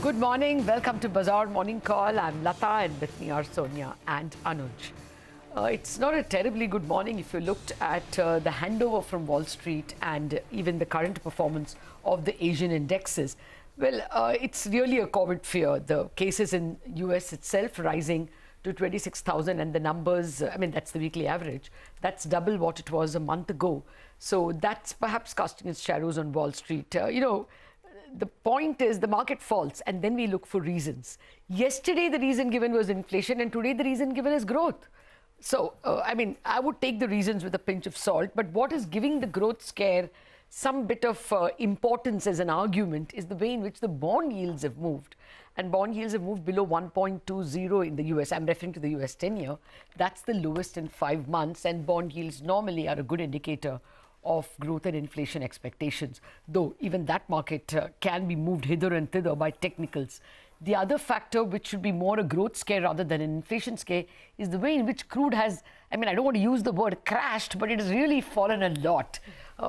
Good morning. Welcome to Bazaar Morning Call. I'm Lata and with me are Sonia and Anuj. It's not a terribly good morning if you looked at the handover from Wall Street and even the current performance of the Asian indexes. Well, it's really a COVID fear. The cases in US itself rising to 26,000 and the numbers, I mean, that's the weekly average. That's double what it was a month ago. So that's perhaps casting its shadows on Wall Street. The point is the market falls and then we look for reasons. Yesterday, the reason given was inflation and today the reason given is growth. So, I would take the reasons with a pinch of salt, but what is giving the growth scare some bit of importance as an argument is the way in which the bond yields have moved. And bond yields have moved below 1.20 in the US. I'm referring to the US 10-year. That's the lowest in 5 months, and bond yields normally are a good indicator of growth and inflation expectations, though even that market can be moved hither and thither by technicals. The other factor, which should be more a growth scare rather than an inflation scare, is the way in which crude has, I don't want to use the word crashed, but it has really fallen a lot,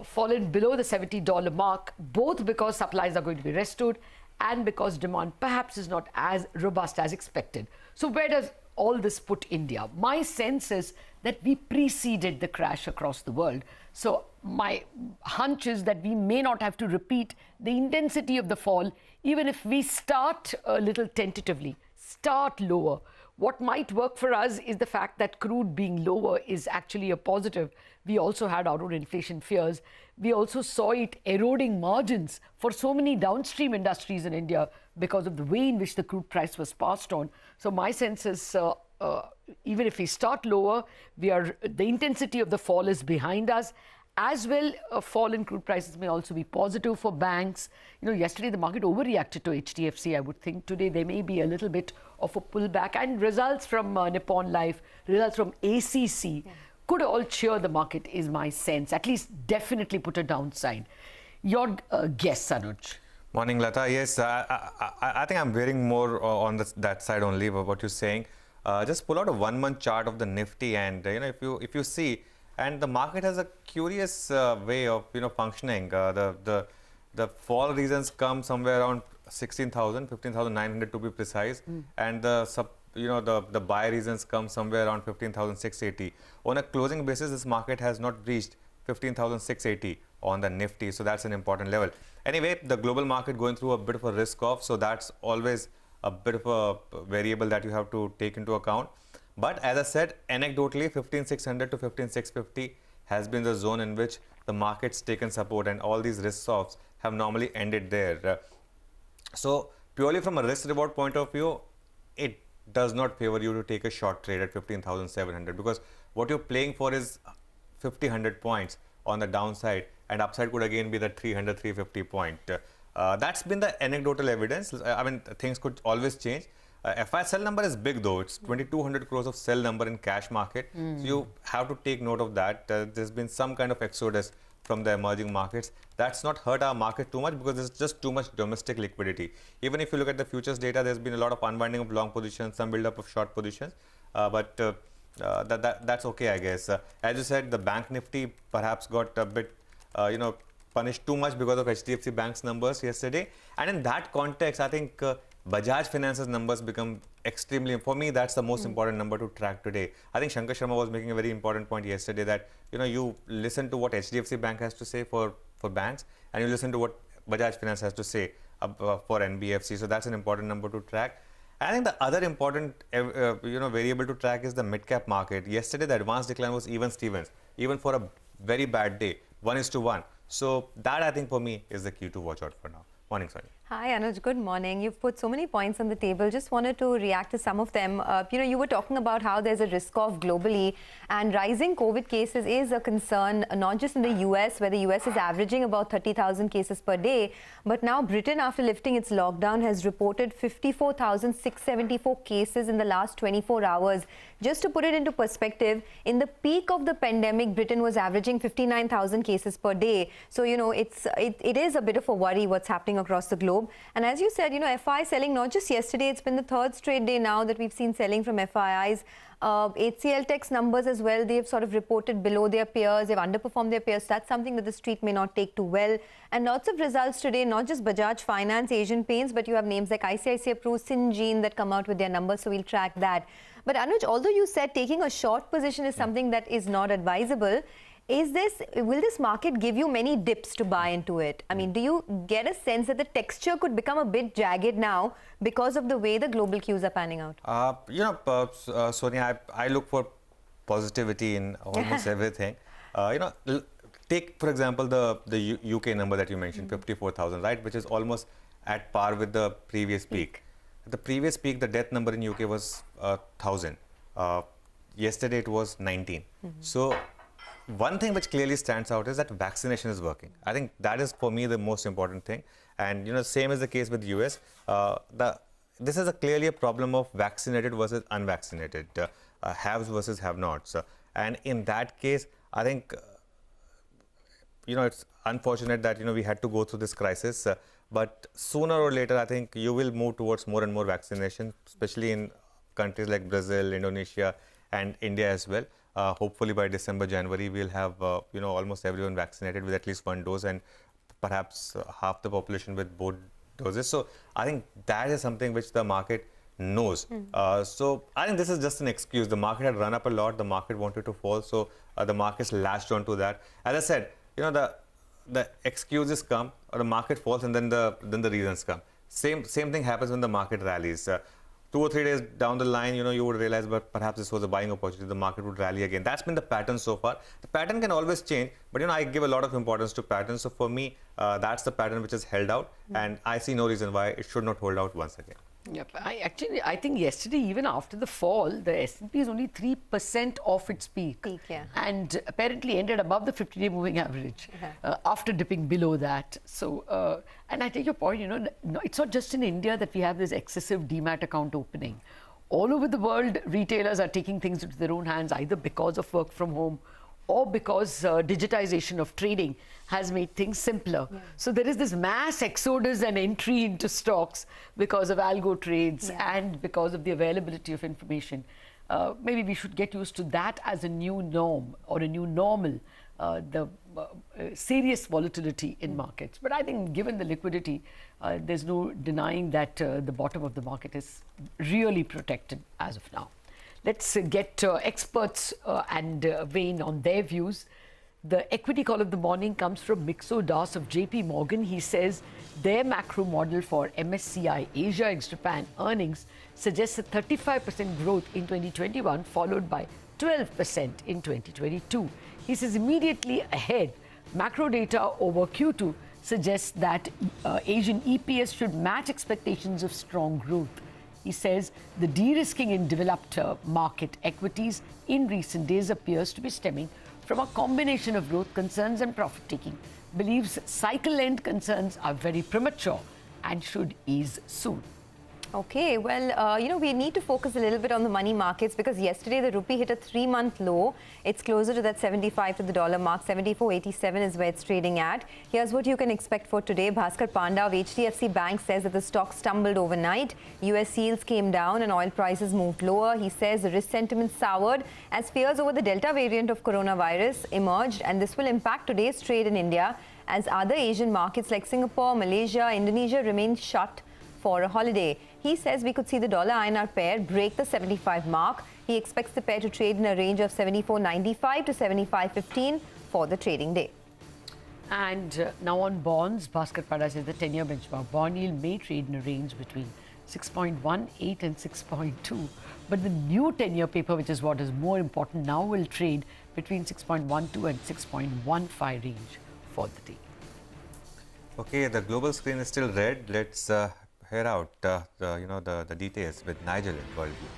fallen below the $70 mark, both because supplies are going to be restored and because demand perhaps is not as robust as expected. So where does all this put India? My sense is that we preceded the crash across the world. So my hunch is that we may not have to repeat the intensity of the fall, even if we start a little tentatively, start lower. What might work for us is the fact that crude being lower is actually a positive. We also had our own inflation fears. We also saw it eroding margins for so many downstream industries in India because of the way in which the crude price was passed on. So my sense is even if we start lower, the intensity of the fall is behind us. As well, a fall in crude prices may also be positive for banks. Yesterday the market overreacted to HDFC. I would think today there may be a little bit of a pullback, and results from Nippon Life, results from ACC could all cheer the market, is my sense. At least definitely put a downside. Your guess, Anuj? Morning, Lata. Yes, I think I'm veering more on that side only, but what you're saying. Just pull out a 1-month chart of the Nifty, and if you see, and the market has a curious way of functioning. The fall reasons come somewhere around 16,000, 15,900 to be precise, and the buy reasons come somewhere around 15,680. On a closing basis, this market has not reached 15,680 on the Nifty, so that's an important level. Anyway, the global market going through a bit of a risk off, so that's always a bit of a variable that you have to take into account. But as I said, anecdotally, 15,600 to 15,650 has been the zone in which the market's taken support, and all these risk offs have normally ended there. So purely from a risk reward point of view, it does not favor you to take a short trade at 15,700, because what you're playing for is 100 points on the downside, and upside could again be the 300, 350 point. That's been the anecdotal evidence. Things could always change. FI sell number is big though. It's 2,200 crores of sell number in cash market. So you have to take note of that. There's been some kind of exodus from the emerging markets. That's not hurt our market too much because there's just too much domestic liquidity. Even if you look at the futures data, there's been a lot of unwinding of long positions, some build-up of short positions. That's okay, I guess. As you said, the bank Nifty perhaps got a bit, punished too much because of HDFC Bank's numbers yesterday. And in that context, I think Bajaj Finance's numbers become extremely, for me, that's the most important number to track today. I think Shankar Sharma was making a very important point yesterday that, you listen to what HDFC Bank has to say for banks, and you listen to what Bajaj Finance has to say for NBFC. So that's an important number to track. I think the other important, variable to track is the mid-cap market. Yesterday, the advanced decline was even Stevens, even for a very bad day, 1:1. So that, I think, for me, is the key to watch out for now. Morning, Sonia. Hi, Anuj. Good morning. You've put so many points on the table. Just wanted to react to some of them. You were talking about how there's a risk off globally, and rising COVID cases is a concern, not just in the US, where the US is averaging about 30,000 cases per day, but now Britain, after lifting its lockdown, has reported 54,674 cases in the last 24 hours. Just to put it into perspective, in the peak of the pandemic, Britain was averaging 59,000 cases per day. So, it is a bit of a worry what's happening across the globe. And as you said, FI selling not just yesterday, it's been the third straight day now that we've seen selling from FIIs. HCL Tech's numbers as well, they've sort of reported below their peers, they've underperformed their peers. That's something that the street may not take too well. And lots of results today, not just Bajaj Finance, Asian Paints, but you have names like ICICI Pru, Syngene that come out with their numbers, so we'll track that. But Anuj, although you said taking a short position is something that is not advisable, will this market give you many dips to buy into it? I mean, do you get a sense that the texture could become a bit jagged now because of the way the global cues are panning out? Sonia, I look for positivity in almost everything. Take for example the UK number that you mentioned, 54,000, right, which is almost at par with the previous peak. The previous peak, the death number in UK was 1,000. Yesterday it was 19. So one thing which clearly stands out is that vaccination is working. I think that is for me the most important thing. And same is the case with US. This is clearly a problem of vaccinated versus unvaccinated, haves versus have-nots. And in that case, I think it's unfortunate that we had to go through this crisis. But sooner or later, I think you will move towards more and more vaccination, especially in countries like Brazil, Indonesia, and India as well. Hopefully by December, January, we'll have almost everyone vaccinated with at least one dose, and perhaps half the population with both doses. So I think that is something which the market knows. So I think this is just an excuse. The market had run up a lot. The market wanted to fall, so the market's latched onto that. As I said, the excuses come, or the market falls, and then the reasons come. Same thing happens when the market rallies. 2 or 3 days down the line, you would realize, but perhaps this was a buying opportunity. The market would rally again. That's been the pattern so far. The pattern can always change, but I give a lot of importance to patterns. So for me, that's the pattern which has held out, and I see no reason why it should not hold out once again. Yep. I think yesterday, even after the fall, the S&P is only 3% off its peak. Yeah. And apparently ended above the 50-day moving average after dipping below that. So, and I take your point, it's not just in India that we have this excessive demat account opening. All over the world, retailers are taking things into their own hands, either because of work from home or because digitization of trading has made things simpler. Yeah. So there is this mass exodus and entry into stocks because of algo trades and because of the availability of information. Maybe we should get used to that as a new norm or a new normal, the serious volatility in markets. But I think given the liquidity, there's no denying that the bottom of the market is really protected as of now. Let's get experts and weigh in on their views. The equity call of the morning comes from Mixo Das of JP Morgan. He says their macro model for MSCI Asia ex-Japan earnings suggests a 35% growth in 2021, followed by 12% in 2022. He says immediately ahead, macro data over Q2 suggests that Asian EPS should match expectations of strong growth. He says the de-risking in developed market equities in recent days appears to be stemming from a combination of growth concerns and profit-taking. Believes cycle-end concerns are very premature and should ease soon. Okay, well, we need to focus a little bit on the money markets because yesterday the rupee hit a 3-month low. It's closer to that 75 to the dollar mark. 74.87 is where it's trading at. Here's what you can expect for today. Bhaskar Panda of HDFC Bank says that the stock stumbled overnight. US yields came down and oil prices moved lower. He says the risk sentiment soured as fears over the Delta variant of coronavirus emerged, and this will impact today's trade in India as other Asian markets like Singapore, Malaysia, Indonesia remain shut for a holiday. He says we could see the dollar-INR pair break the 75 mark. He expects the pair to trade in a range of 74.95 to 75.15 for the trading day. And now on bonds, Bhaskar Pada says the 10-year benchmark bond yield may trade in a range between 6.18 and 6.2. But the new 10-year paper, which is what is more important now, will trade between 6.12 and 6.15 range for the day. Okay, the global screen is still red. Let's hear out the details with Nigel in Worldview.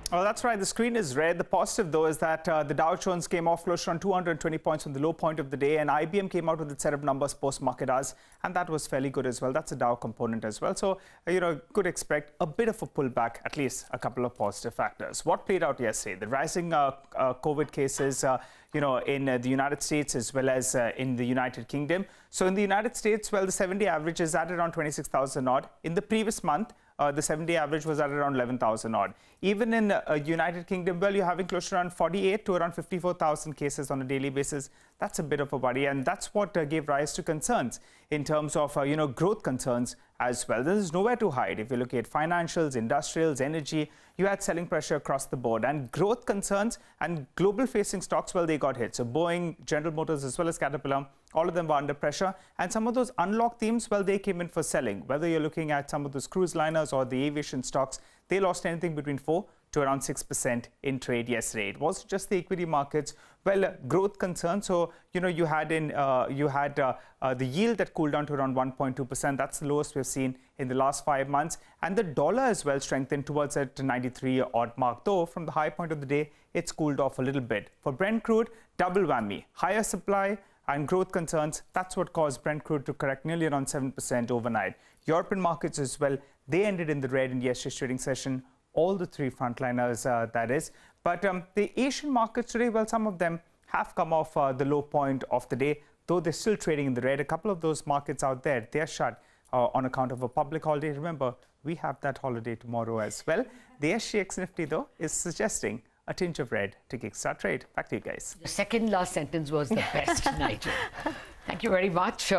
Well, that's right. The screen is red. The positive, though, is that the Dow Jones came off close to around 220 points from the low point of the day, and IBM came out with its set of numbers post-market hours, and that was fairly good as well. That's a Dow component as well. So, could expect a bit of a pullback, at least a couple of positive factors. What played out yesterday? The rising COVID cases, in the United States as well as in the United Kingdom. So, in the United States, well, the 7-day average is at around 26,000 odd. In the previous month, the 7-day average was at around 11,000 odd. Even in United Kingdom, well, you're having close to around 48 to around 54,000 cases on a daily basis. That's a bit of a worry, and that's what gave rise to concerns in terms of, growth concerns as well. There's nowhere to hide. If you look at financials, industrials, energy, you had selling pressure across the board, and growth concerns and global-facing stocks, well, they got hit. So Boeing, General Motors, as well as Caterpillar, all of them were under pressure. And some of those unlocked themes, well, they came in for selling. Whether you're looking at some of those cruise liners or the aviation stocks, they lost anything between 4 to around 6% in trade yesterday. It wasn't just the equity markets. Well, growth concerns. So, you had the yield that cooled down to around 1.2%. That's the lowest we've seen in the last 5 months. And the dollar as well strengthened towards that 93 odd mark. Though from the high point of the day, it's cooled off a little bit. For Brent crude, double whammy. Higher supply and growth concerns, that's what caused Brent crude to correct nearly around 7% overnight. European markets as well, they ended in the red in yesterday's trading session. All the three frontliners, that is. But the Asian markets today, well, some of them have come off the low point of the day, though they're still trading in the red. A couple of those markets out there, they're shut on account of a public holiday. Remember, we have that holiday tomorrow as well. The SGX Nifty, though, is suggesting a tinge of red to kickstart trade. Back to you guys. The second last sentence was the best, Nigel. Thank you very much.